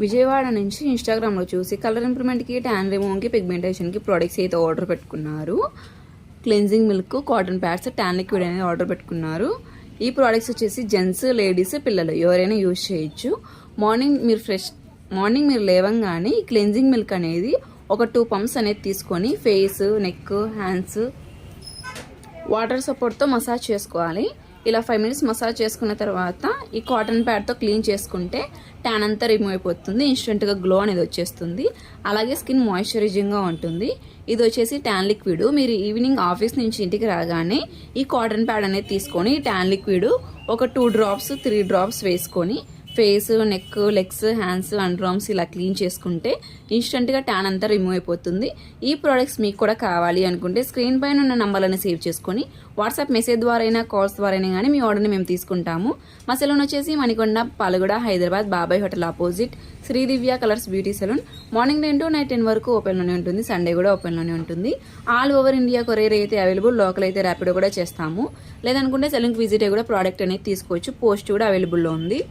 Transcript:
విజయవాడ నుంచి ఇన్స్టాగ్రామ్లో చూసి కలర్ ఇంప్రూవ్మెంట్కి, ట్యాన్ రిమూవ్కి, పిగ్మెంటేషన్కి ప్రోడక్ట్స్ అయితే ఆర్డర్ పెట్టుకున్నారు. Cleansing milk, cotton pods, tan liquid అనేది ఆర్డర్ పెట్టుకున్నారు. ఈ ప్రోడక్ట్స్ వచ్చేసి జెంట్స్, లేడీస్, పిల్లలు ఎవరైనా యూజ్ చేయొచ్చు. మార్నింగ్ మీరు లేవంగానే ఈ క్లెన్జింగ్ మిల్క్ అనేది ఒక 2 పంప్స్ అనేది తీసుకొని ఫేస్, నెక్, హ్యాండ్స్ వాటర్ సపోర్ట్తో మసాజ్ చేసుకోవాలి. ఇలా 5 minutes మసాజ్ చేసుకున్న తర్వాత ఈ కాటన్ ప్యాడ్తో క్లీన్ చేసుకుంటే ట్యాన్ అంతా రిమూవ్ అయిపోతుంది. ఇన్స్టెంట్గా గ్లో అనేది వచ్చేస్తుంది. అలాగే స్కిన్ మాయిశ్చరైజింగ్గా ఉంటుంది. ఇది వచ్చేసి ట్యాన్ లిక్విడ్. మీరు ఈవినింగ్ ఆఫీస్ నుంచి ఇంటికి రాగానే ఈ కాటన్ ప్యాడ్ అనేది తీసుకొని ట్యాన్ లిక్విడ్ ఒక 2 drops 3 drops వేసుకొని face, neck, legs, hands, under arms ఇలా క్లీన్ చేసుకుంటే ఇన్స్టెంట్గా ట్యాన్ అంతా రిమూవ్ అయిపోతుంది. ఈ ప్రోడక్ట్స్ మీకు కూడా కావాలి అనుకుంటే స్క్రీన్ పైన ఉన్న నంబర్లను సేవ్ చేసుకొని వాట్సాప్ మెసేజ్ ద్వారా అయినా, కాల్స్ ద్వారా అయినా కానీ మీ ఆర్డర్ని మేము తీసుకుంటాము. మా సెలూన్ వచ్చేసి Manikonda, Palaguda, Hyderabad, Babai hotel opposite Sridivya colours beauty salon. Morning 10 to night 10 వరకు ఓపెన్లోనే ఉంటుంది. సండే కూడా ఓపెన్లోనే ఉంటుంది. ఆల్ ఓవర్ ఇండియా కొరియర్ అయితే అవైలబుల్. లోకల్ అయితే ర్యాపిడో కూడా చేస్తాము. లేదనుకుంటే సెలూన్కి విజిట్ అయ్యి కూడా ప్రోడక్ట్ అనేది తీసుకోవచ్చు. పోస్ట్ కూడా అవైలబుల్లో ఉంది.